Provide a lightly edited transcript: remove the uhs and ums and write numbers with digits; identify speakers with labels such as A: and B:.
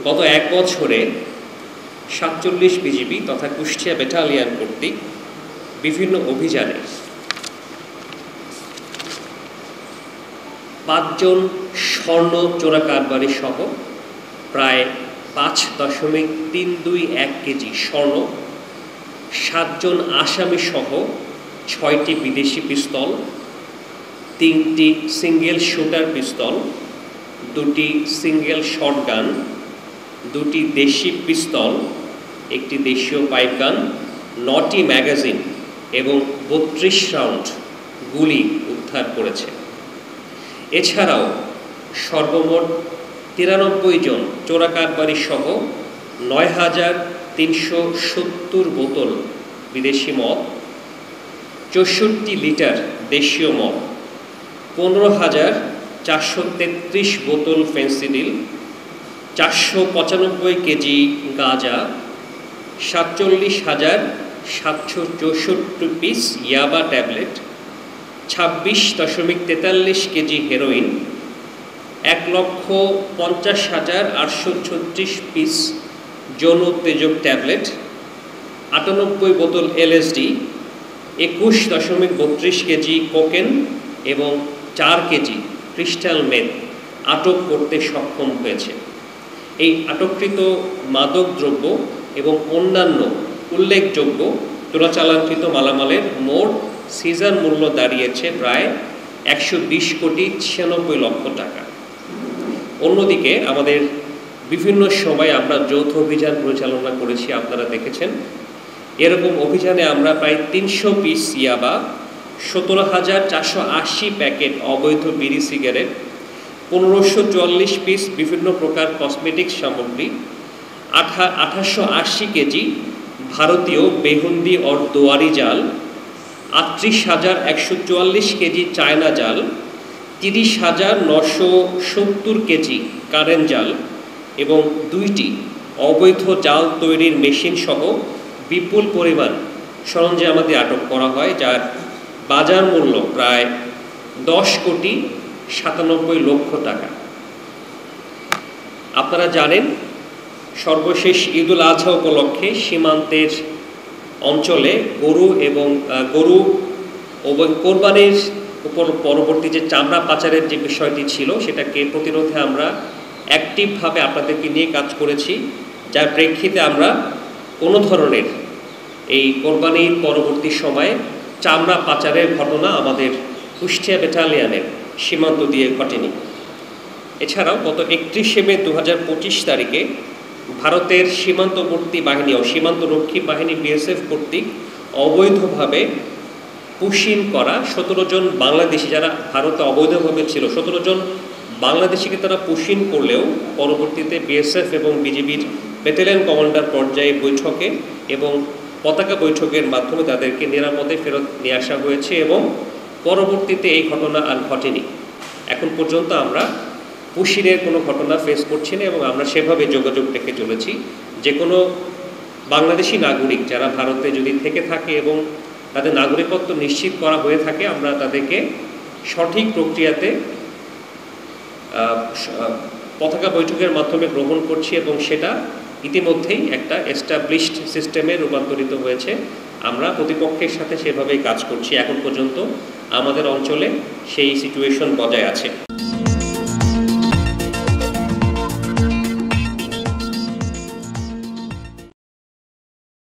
A: গত এক বছরে ৪৭ বিজিবি তথা কুষ্টিয়া ব্যাটালিয়ন কর্তৃক বিভিন্ন অভিযানে ৫ জন স্বর্ণ চোরা কারবারি সহ প্রায় ৫.৩২১ কেজি স্বর্ণ, ৭ জন আসামি সহ ৬টি বিদেশি পিস্তল, ৩টি সিঙ্গেল শুটার পিস্তল, ২টি সিঙ্গেল শটগান, ২টি দেশি পিস্তল, একটি দেশীয় পাইপগান, ৯টি ম্যাগাজিন এবং ৩২ রাউন্ড গুলি উদ্ধার করেছে। এছাড়াও সর্বমোট ৯৩ জন চোরা কারবারি সহ ৯,৩৭০ বোতল বিদেশি মদ, ৬৪ লিটার দেশীয় মদ, ১৫,৪৩৩ বোতল ফেন্সিডিল, ৪৯৫ কেজি গাঁজা, ৪৭,৭৬৪ পিস ইয়াবা ট্যাবলেট, ২৬.৪৩ কেজি হেরোইন, ১,৫০,৮৩৬ পিস যৌন উত্তেজক ট্যাবলেট, ৯৮ বোতল এলএসডি, ২১.৩২ কেজি কোকেন এবং ৪ কেজি ক্রিস্টাল মেথ আটক করতে সক্ষম হয়েছে। এই আটককৃত মাদকদ্রব্য এবং অন্যান্য উল্লেখযোগ্য চোরাচালানকৃত মালামালের মোট সিজার মূল্য দাঁড়িয়েছে প্রায় ১২০,৯৬,০০,০০০ টাকা। অন্যদিকে আমাদের বিভিন্ন সময় আমরা যৌথ অভিযান পরিচালনা করেছি, আপনারা দেখেছেন। এরকম অভিযানে আমরা প্রায় ৩০০ পিস ইয়াবা, ১৭,৪৮০ প্যাকেট অবৈধ বিড়ি সিগারেট, ১৫৪৪ পিস বিভিন্ন প্রকার কসমেটিক্স সামগ্রী, ২৮৮০ কেজি ভারতীয় বেহুন্দি অর দোয়ারি জাল, ৩৮,১৪৪ কেজি চায়না জাল, ৩০,৯৭০ কেজি কারেন্ট জাল এবং ২টি অবৈধ জাল তৈরির মেশিন সহ বিপুল পরিমাণ সরঞ্জামাদি আটক করা হয়, যার বাজার মূল্য প্রায় ১০,৯৭ টাকা। আপনারা জানেন, সর্বশেষ ঈদুল আজহা উপলক্ষে সীমান্তের অঞ্চলে গরু এবং কোরবানির উপর পরবর্তী যে চামড়া পাচারের যে বিষয়টি ছিল, সেটাকে প্রতিরোধে আমরা অ্যাক্টিভভাবে আপনাদেরকে নিয়ে কাজ করেছি, যার প্রেক্ষিতে আমরা কোনো ধরনের এই কোরবানির পরবর্তী সময়ে চামড়া পাচারের ঘটনা আমাদের কুষ্টিয়া ব্যাটালিয়নের সীমান্ত দিয়ে ঘটেনি। এছাড়াও গত ৩১শে মে ২০২৫ তারিখে ভারতের সীমান্তবর্তী বাহিনী ও সীমান্তরক্ষী বাহিনী বিএসএফ কর্তৃক অবৈধভাবে পুশিন করা ১৭ জন বাংলাদেশি, যারা ভারতে অবৈধভাবে ছিল, ১৭ জন বাংলাদেশিকে তারা পুশিন করলেও পরবর্তীতে বিএসএফ এবং বিজিবির ব্যাটালিয়ন কমান্ডার পর্যায়ে বৈঠকে এবং পতাকা বৈঠকের মাধ্যমে তাদেরকে নিরাপদে ফেরত নিয়ে আসা হয়েছে এবং পরবর্তীতে এই ঘটনা আর ঘটেনি। এখন পর্যন্ত আমরা পুশিনের কোনো ঘটনা ফেস করছি না এবং আমরা সেভাবে যোগাযোগ রেখে চলেছি। যে কোনো বাংলাদেশি নাগরিক যারা ভারতে যদি থেকে থাকে এবং তাদের নাগরিকত্ব নিশ্চিত করা হয়ে থাকে, আমরা তাদেরকে সঠিক প্রক্রিয়াতে পতাকা বৈঠকের মাধ্যমে গ্রহণ করছি এবং সেটা ইতিমধ্যেই একটা এস্টাবলিশড সিস্টেমে রূপান্তরিত হয়েছে। আমরা প্রতিপক্ষের সাথে সেভাবেই কাজ করছি। এখন পর্যন্ত আমাদের অঞ্চলে সেই সিচুয়েশন বজায় আছে।